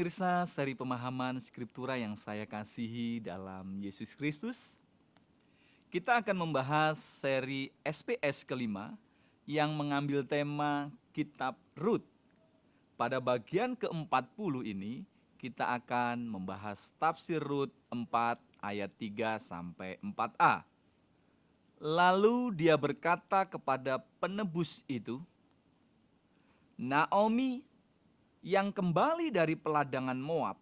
Pemirsa seri pemahaman Skriptura yang saya kasihi dalam Yesus Kristus, kita akan membahas seri SPS kelima yang mengambil tema Kitab Rut. Pada bagian ke-40 ini, kita akan membahas tafsir Rut 4 ayat 3 sampai 4a. Lalu dia berkata kepada penebus itu, Naomi yang kembali dari peladangan Moab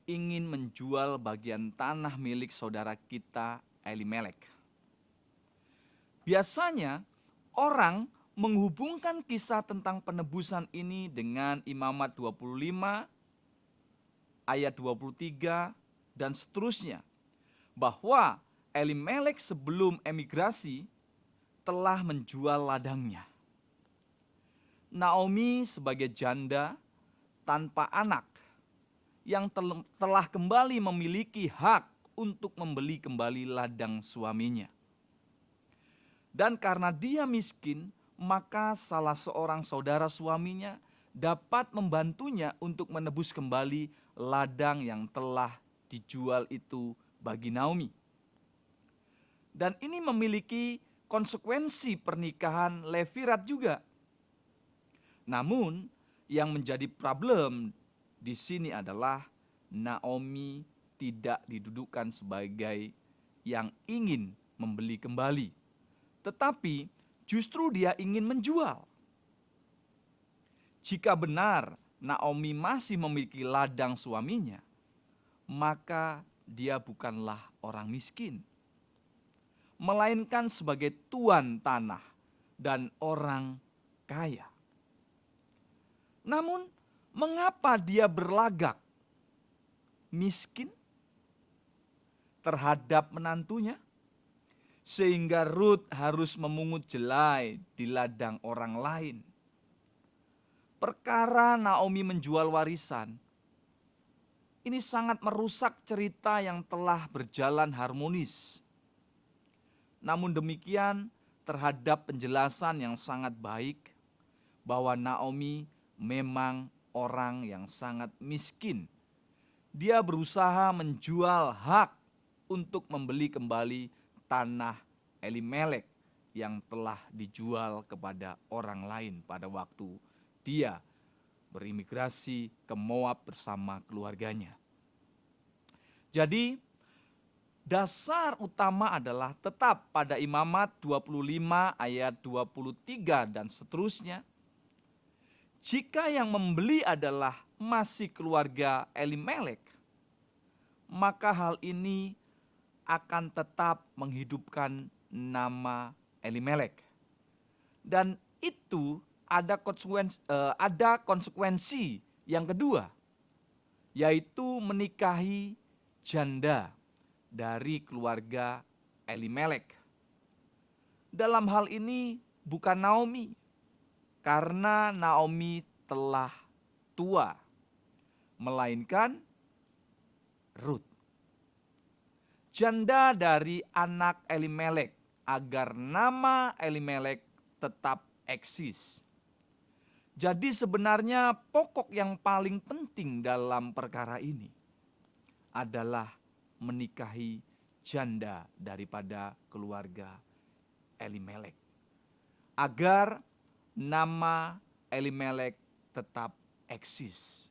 ingin menjual bagian tanah milik saudara kita Elimelek. Biasanya orang menghubungkan kisah tentang penebusan ini dengan Imamat 25 ayat 23 dan seterusnya, bahwa Elimelek sebelum emigrasi telah menjual ladangnya. Naomi sebagai janda tanpa anak yang telah kembali memiliki hak untuk membeli kembali ladang suaminya. Dan karena dia miskin, maka salah seorang saudara suaminya dapat membantunya untuk menebus kembali ladang yang telah dijual itu bagi Naomi. Dan ini memiliki konsekuensi pernikahan Levirat juga. Namun, yang menjadi problem di sini adalah Naomi tidak didudukkan sebagai yang ingin membeli kembali, tetapi justru dia ingin menjual. Jika benar Naomi masih memiliki ladang suaminya, maka dia bukanlah orang miskin, melainkan sebagai tuan tanah dan orang kaya. Namun, mengapa dia berlagak miskin terhadap menantunya, sehingga Rut harus memungut jelai di ladang orang lain? Perkara Naomi menjual warisan, ini sangat merusak cerita yang telah berjalan harmonis. Namun demikian, terhadap penjelasan yang sangat baik bahwa Naomi memang orang yang sangat miskin. Dia berusaha menjual hak untuk membeli kembali tanah Elimelek yang telah dijual kepada orang lain pada waktu dia berimigrasi ke Moab bersama keluarganya. Jadi, dasar utama adalah tetap pada Imamat 25 ayat 23 dan seterusnya. Jika yang membeli adalah masih keluarga Elimelek, maka hal ini akan tetap menghidupkan nama Elimelek. Dan itu ada konsekuensi yang kedua, yaitu menikahi janda dari keluarga Elimelek. Dalam hal ini bukan Naomi, karena Naomi telah tua, melainkan Rut, janda dari anak Elimelek, agar nama Elimelek tetap eksis. Jadi sebenarnya pokok yang paling penting dalam perkara ini adalah menikahi janda daripada keluarga Elimelek, agar nama Elimelek tetap eksis.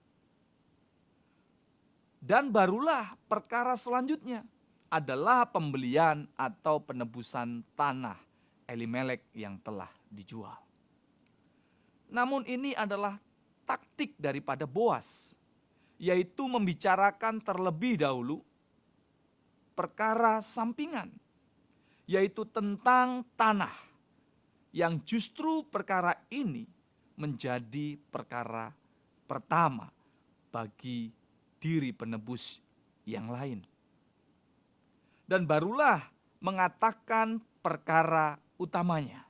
Dan barulah perkara selanjutnya adalah pembelian atau penebusan tanah Elimelek yang telah dijual. Namun ini adalah taktik daripada Boas, yaitu membicarakan terlebih dahulu perkara sampingan, yaitu tentang tanah, yang justru perkara ini menjadi perkara pertama bagi diri penebus yang lain. Dan barulah mengatakan perkara utamanya.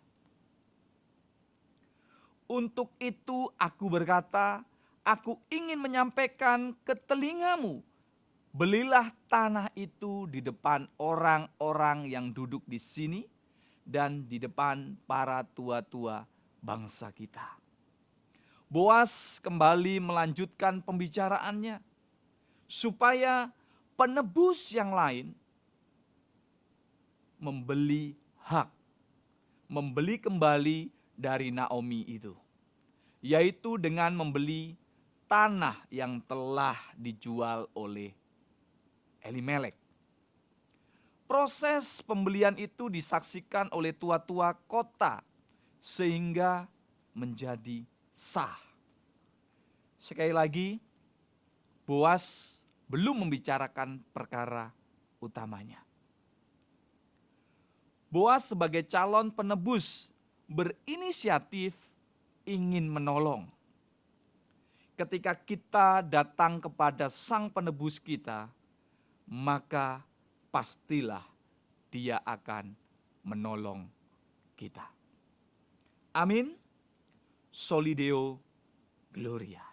Untuk itu aku berkata, aku ingin menyampaikan ke telingamu, belilah tanah itu di depan orang-orang yang duduk di sini dan di depan para tua-tua bangsa kita. Boas kembali melanjutkan pembicaraannya supaya penebus yang lain membeli hak, membeli kembali dari Naomi itu, yaitu dengan membeli tanah yang telah dijual oleh Elimelek. Proses pembelian itu disaksikan oleh tua-tua kota sehingga menjadi sah. Sekali lagi, Boas belum membicarakan perkara utamanya. Boas sebagai calon penebus berinisiatif ingin menolong. Ketika kita datang kepada sang penebus kita, maka pastilah dia akan menolong kita. Amin. Soli Deo Gloria.